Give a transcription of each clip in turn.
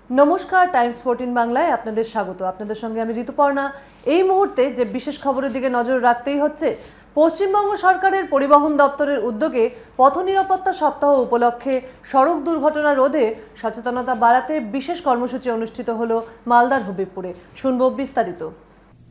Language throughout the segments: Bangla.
নমস্কার, টাইমস 14 বাংলায় আপনাদের স্বাগত। আপনাদের সঙ্গে আমি ঋতুপর্ণা। এই মুহূর্তে যে বিশেষ খবরের দিকে নজর রাখতেই হচ্ছে, পশ্চিমবঙ্গ সরকারের পরিবহন দপ্তরের উদ্যোগে পথ নিরাপত্তা সপ্তাহ উপলক্ষে সড়ক দুর্ঘটনা রোধে সচেতনতা বাড়াতে বিশেষ কর্মসূচি অনুষ্ঠিত হলো মালদার হবিবপুরে। শুনব বিস্তারিত।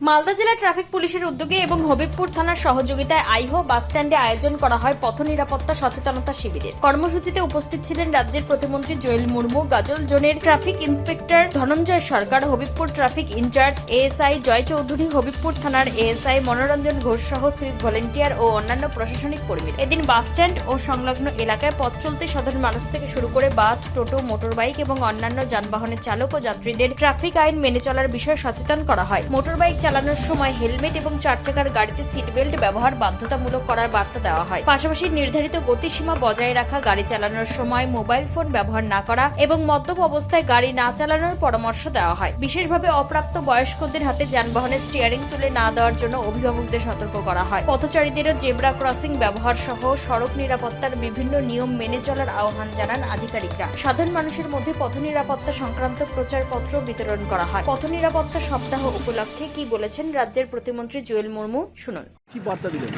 মালদা জেলা ট্রাফিক পুলিশের উদ্যোগে এবং হবিবপুর থানার সহযোগিতায় আইহো বাসস্ট্যান্ডে আয়োজন করা হয় পথ নিরাপত্তা সচেতনতা শিবিরের। কর্মসূচিতে উপস্থিত ছিলেন রাজ্যের প্রতিমন্ত্রী জোয়েল মুর্মু, গাজল জোনের ট্রাফিক ইন্সপেক্টর ধনঞ্জয় সরকার, হবিবপুর ট্রাফিক ইনচার্জ এএসআই জয় চৌধুরী, হবিবপুর থানার এএসআই মনোরঞ্জন ঘোষ সহ সিভিক ভলেন্টিয়ার ও অন্যান্য প্রশাসনিক কর্মী। এদিন বাসস্ট্যান্ড ও সংলগ্ন এলাকায় পথ চলতে সাধারণ মানুষ থেকে শুরু করে বাস, টোটো, মোটরবাইক এবং অন্যান্য যানবাহনের চালক ও যাত্রীদের ট্রাফিক আইন মেনে চলার বিষয়ে সচেতন করা হয়। মোটরবাইক চালানোর সময় হেলমেট এবং 4 চাকার গাড়িতে সিট বেল্ট ব্যবহার বাধ্যতামূলক করার বার্তা দেওয়া হয়। পাশাপাশি নির্ধারিত গতিসীমা বজায় রাখা, গাড়ি চালানোর সময় মোবাইল ফোন ব্যবহার না করা এবং মদ্যপ অবস্থায় গাড়ি না চালানোর পরামর্শ দেওয়া হয়। বিশেষভাবে অপ্রাপ্ত বয়স্কদের হাতে যানবাহনের স্টিয়ারিং তুলে না দেওয়ার জন্য অভিভাবকদের সতর্ক করা হয়। পথচারীদেরও জেব্রা ক্রসিং ব্যবহার সহ সড়ক নিরাপত্তার বিভিন্ন নিয়ম মেনে চলার আহ্বান জানান আধিকারিকরা। সাধারণ মানুষের মধ্যে পথ নিরাপত্তা সংক্রান্ত প্রচারপত্র বিতরণ করা হয়। পথ নিরাপত্তা সপ্তাহ উপলক্ষে কি বলেছেন রাজ্যের প্রতিমন্ত্রী জোয়েল মুর্মু, শুনুন। কি বার্তা দিলেন?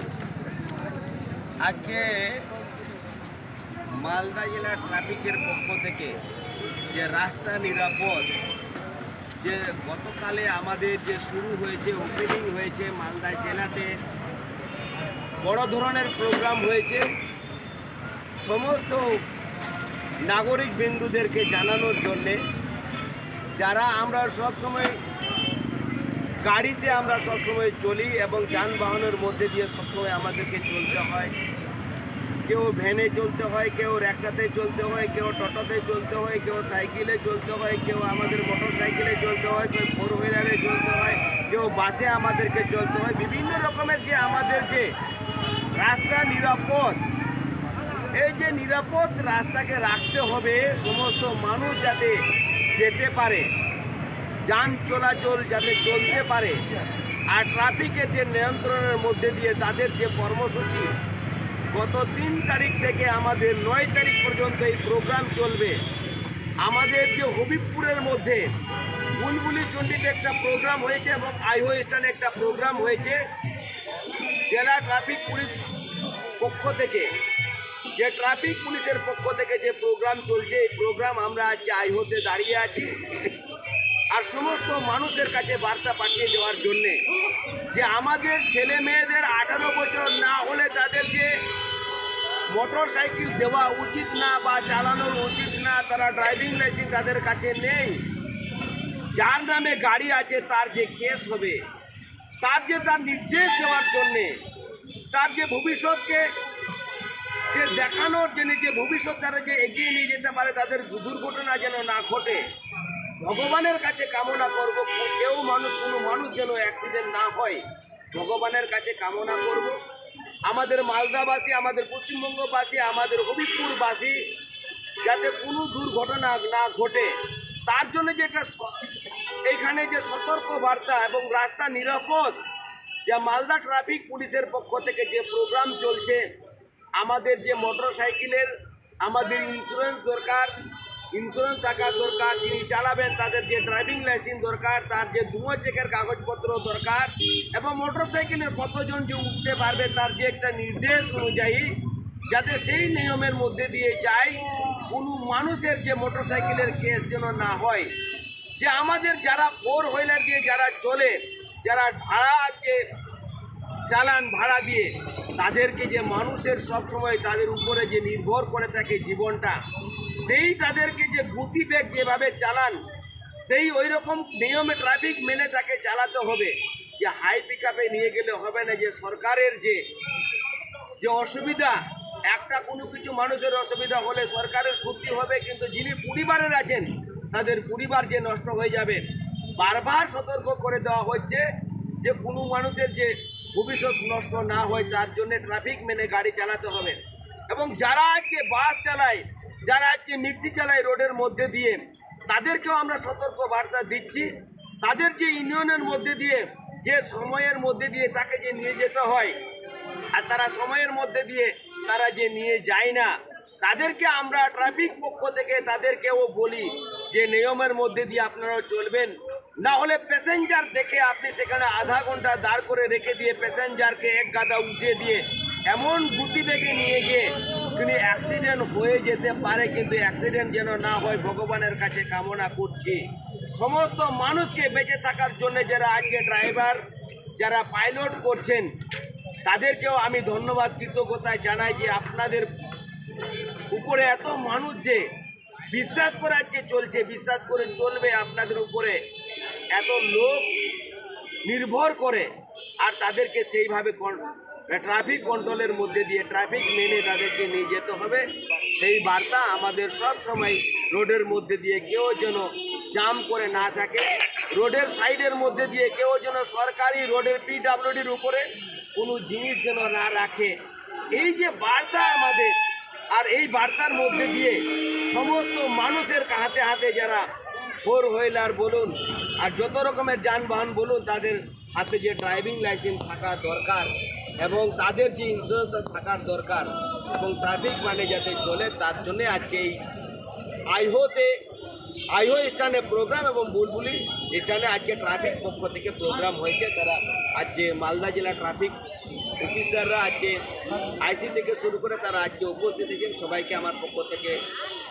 আজকে মালদা জেলা ট্রাফিকের পক্ষ থেকে যে রাস্তা নিরাপদ যে গতকালে আমাদের যে শুরু হয়েছে, ওপেনিং হয়েছে মালদা জেলাতে, বড় ধরনের প্রোগ্রাম হয়েছে। সমস্ত নাগরিক বিন্দুদেরকে জানানোর জন্যে, যারা আমরা সবসময় গাড়িতে আমরা সবসময় চলি এবং যানবাহনের মধ্যে দিয়ে সবসময় আমাদেরকে চলতে হয়। কেউ ভ্যানে চলতে হয়, কেউ রিক্সাতে চলতে হয়, কেউ টোটোতে চলতে হয়, কেউ সাইকেলে চলতে হয়, কেউ আমাদের মোটর সাইকেলে চলতে হয়, কেউ 4 হুইলারে চলতে হয়, কেউ বাসে আমাদেরকে চলতে হয়। বিভিন্ন রকমের যে আমাদের যে রাস্তা নিরাপদ, এই যে নিরাপদ রাস্তাকে রাখতে হবে, সমস্ত মানুষ যাতে যেতে পারে, যান চলাচল যাতে চলতে পারে, আর ট্রাফিকের যে নিয়ন্ত্রণের মধ্যে দিয়ে তাদের যে কর্মসূচি গত 3 তারিখ থেকে আমাদের 9 তারিখ পর্যন্ত এই প্রোগ্রাম চলবে। আমাদের যে হবিবপুরের মধ্যে বুলবুলি চণ্ডীতে একটা প্রোগ্রাম হয়েছে এবং আইহো স্টানে একটা প্রোগ্রাম হয়েছে। জেলা ট্রাফিক পুলিশ পক্ষ থেকে, যে ট্রাফিক পুলিশের পক্ষ থেকে যে প্রোগ্রাম চলছে, এই প্রোগ্রাম আমরা আজকে আইহোতে দাঁড়িয়ে আছি আর সমস্ত মানুষের কাছে বার্তা পাঠিয়ে দেওয়ার জন্যে যে আমাদের ছেলে মেয়েদের 18 বছর না হলে তাদের যে মোটর সাইকেল দেওয়া উচিত না বা চালানো উচিত না, তারা ড্রাইভিং লাইসেন্স তাদের কাছে নেই, যার নামে গাড়ি আছে তার যে কেস হবে, তার নির্দেশ দেওয়ার জন্যে, তার যে ভবিষ্যৎকে যে দেখানোর জন্য, যে ভবিষ্যৎ তারা যে এগিয়ে নিয়ে যেতে পারে, তাদের দুর্ঘটনা যেন না ঘটে, ভগবানের কাছে কামনা করব কোনো মানুষ যেন অ্যাক্সিডেন্ট না হয়, ভগবানের কাছে কামনা করব। আমাদের মালদাবাসী, আমাদের পশ্চিমবঙ্গবাসী, আমাদের হবিবপুরবাসী যাতে কোনো দুর্ঘটনা না ঘটে, তার জন্য যে এইখানে যে সতর্ক বার্তা এবং রাস্তা নিরাপদ, যা মালদা ট্রাফিক পুলিশের পক্ষ থেকে যে প্রোগ্রাম চলছে, আমাদের যে মোটর সাইকেলের আমাদের ইন্স্যুরেন্স দরকার, ইন্স্যুরেন্স থাকা দরকার, যিনি চালাবেন তাদের যে ড্রাইভিং লাইসেন্স দরকার, তার যে 2 চেকের কাগজপত্র দরকার, এবং মোটর সাইকেলের কতজন যে উঠতে পারবে তার যে একটা নির্দেশ অনুযায়ী যাতে সেই নিয়মের মধ্যে দিয়ে যায়, কোনো মানুষের যে মোটর সাইকেলের কেস যেন না হয়। যে আমাদের যারা 4 হুইলার দিয়ে যারা চলে, যারা ভাড়া যে চালান ভাড়া দিয়ে, তাদেরকে যে মানুষের সবসময় তাদের উপরে যে নির্ভর করে থাকে জীবনটা, সেই তাদেরকে যে গতিবেগ যেভাবে চালান, সেই ওই রকম নিয়মে ট্রাফিক মেনে তাকে চালাতে হবে। যে হাই পিকআপে নিয়ে গেলে হবে না, যে সরকারের যে অসুবিধা, একটা কোনো কিছু মানুষের অসুবিধা হলে সরকারের ক্ষতি হবে, কিন্তু যিনি পরিবারের আছেন তাদের পরিবার যে নষ্ট হয়ে যাবে। বারবার সতর্ক করে দেওয়া হচ্ছে যে কোনো মানুষের যে ভবিষ্যৎ নষ্ট না হয়, তার জন্য ট্রাফিক মেনে গাড়ি চালাতে হবে। এবং যারা আজকে বাস চালায়, যারা আজকে মিক্সি চালায় রোডের মধ্যে দিয়ে, তাদেরকেও আমরা সতর্ক বার্তা দিচ্ছি। তাদের যে ইউনিয়নের মধ্যে দিয়ে, যে সময়ের মধ্যে দিয়ে তাকে যে নিয়ে যেতে হয়, আর তারা সময়ের মধ্যে দিয়ে তারা যে নিয়ে যায় না, তাদেরকে আমরা ট্রাফিক পক্ষ থেকে তাদেরকেও বলি যে নিয়মের মধ্যে দিয়ে আপনারাও চলবেন, না হলে প্যাসেঞ্জার দেখে আপনি সেখানে আধা ঘন্টা দাঁড় করে রেখে দিয়ে প্যাসেঞ্জারকে এক গাদা উঠিয়ে দিয়ে এমন গতি বেগে নিয়ে গিয়ে তিনি অ্যাক্সিডেন্ট হয়ে যেতে পারে, কিন্তু অ্যাক্সিডেন্ট যেন না হয় ভগবানের কাছে কামনা করছি। সমস্ত মানুষকে বেঁচে থাকার জন্য যারা আজকে ড্রাইভার, যারা পাইলট করছেন, তাদেরকেও আমি ধন্যবাদ কৃতজ্ঞতা জানাই যে আপনাদের উপরে এত মানুষ যে বিশ্বাস করে আজকে চলছে, বিশ্বাস করে চলবে আপনাদের উপরে, এত লোক নির্ভর করে, আর তাদেরকে সেইভাবে ট্রাফিক কন্ট্রোলের মধ্যে দিয়ে ট্রাফিক মেনে তাদেরকে নিয়ে যেতে হবে। সেই বার্তা আমাদের সব সময় রোডের মধ্যে দিয়ে কেউ যেন জাম করে না থাকে, রোডের সাইডের মধ্যে দিয়ে কেউ যেন সরকারি রোডের পিডব্লিউডির উপরে কোনো জিনিস যেন না রাখে। এই যে বার্তা আমাদের, আর এই বার্তার মধ্যে দিয়ে সমস্ত মানুষের হাতে হাতে যারা ফোর হুইলার বলুন আর যত রকমের যানবাহন বলুন, তাদের হাতে যে ড্রাইভিং লাইসেন্স থাকা দরকার এবং তাদের যে ইন্স্যুরেন্স থাকার দরকার এবং ট্রাফিক মানে যাতে চলে, তার জন্যে আজকে এই আইহো স্ট্যান্ডে প্রোগ্রাম এবং বুলবুলি স্ট্যান্ডে আজকে ট্রাফিক পক্ষ থেকে প্রোগ্রাম হয়েছে। তারা আজকে মালদা জেলা ট্রাফিক অফিসাররা আজকে আইসি থেকে শুরু করে তারা আজকে উপস্থিত হয়েছেন। সবাইকে আমার পক্ষ থেকে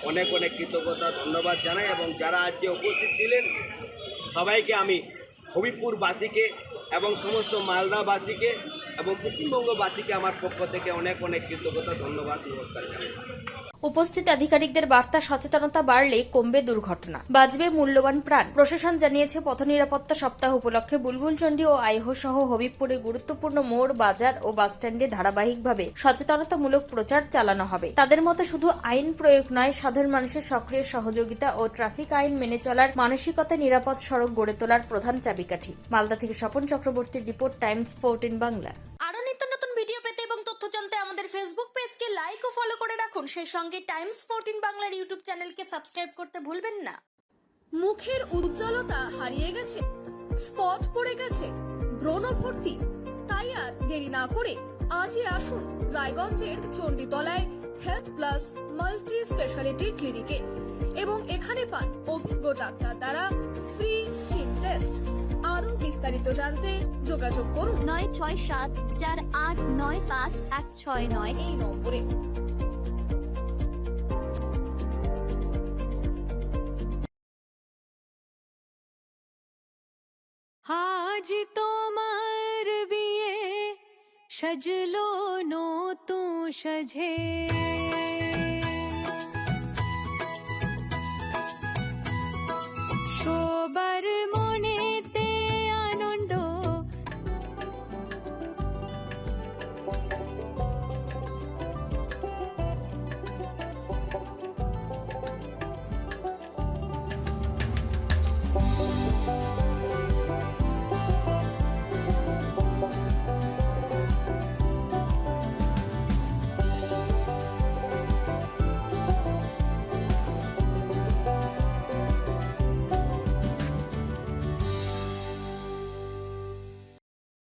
অনেক অনেক কৃতজ্ঞতা ধন্যবাদ জানাই, এবং যারা আজকে উপস্থিত ছিলেন সবাইকে আমি হবিপুরবাসীকে এবং সমস্ত মালদাবাসীকে এবং পশ্চিমবঙ্গবাসীকে আমার পক্ষ থেকে অনেক অনেক কৃতজ্ঞতা ধন্যবাদ নমস্কার জানাই। উপস্থিত আধিকারিকদের বার্তা, সচেতনতা বাড়লে কমবে দুর্ঘটনা, বাঁচবে মূল্যবান প্রাণ। প্রশাসন জানিয়েছে পথ নিরাপত্তা সপ্তাহ উপলক্ষে বুলবুলচন্ডী ও আইহো সহ হবিবপুরের গুরুত্বপূর্ণ মোড়, বাজার ও বাসস্ট্যান্ডে ধারাবাহিকভাবে সচেতনতামূলক প্রচার চালানো হবে। তাদের মতে শুধু আইন প্রয়োগ নয়, সাধারণ মানুষের সক্রিয় সহযোগিতা ও ট্রাফিক আইন মেনে চলার মানসিকতা নিরাপদ সড়ক গড়ে তোলার প্রধান চাবিকাঠি। মালদা থেকে স্বপন চক্রবর্তীর রিপোর্ট, টাইমস 14 বাংলা। আরো নিত্য নতুন ভিডিও পেতে এবং তথ্য জানতে আমাদের ফেসবুক পেজকে লাইক ও ফলো করে রাখুন। সেই সঙ্গে টাইমস 14 বাংলার ইউটিউব চ্যানেলকে সাবস্ক্রাইব করতে ভুলবেন না। মুখের উজ্জ্বলতা হারিয়ে গেছে, স্পট পড়ে গেছে, ব্রণ ভর্তি, তাই আর দেরি না করে আজই আসুন রায়গঞ্জের চণ্ডীতলায় হেলথ প্লাস মাল্টি স্পেশালিটি ক্লিনিকে এবং এখানে পান অভিজ্ঞ ডাক্তার দ্বারা ফ্রি স্কিন টেস্ট। আরো বিস্তারিত জানতে যোগাযোগ করুন 9674895169 এই নম্বরে। আজ তোমার বিয়ে সাজলো নতুন সাজে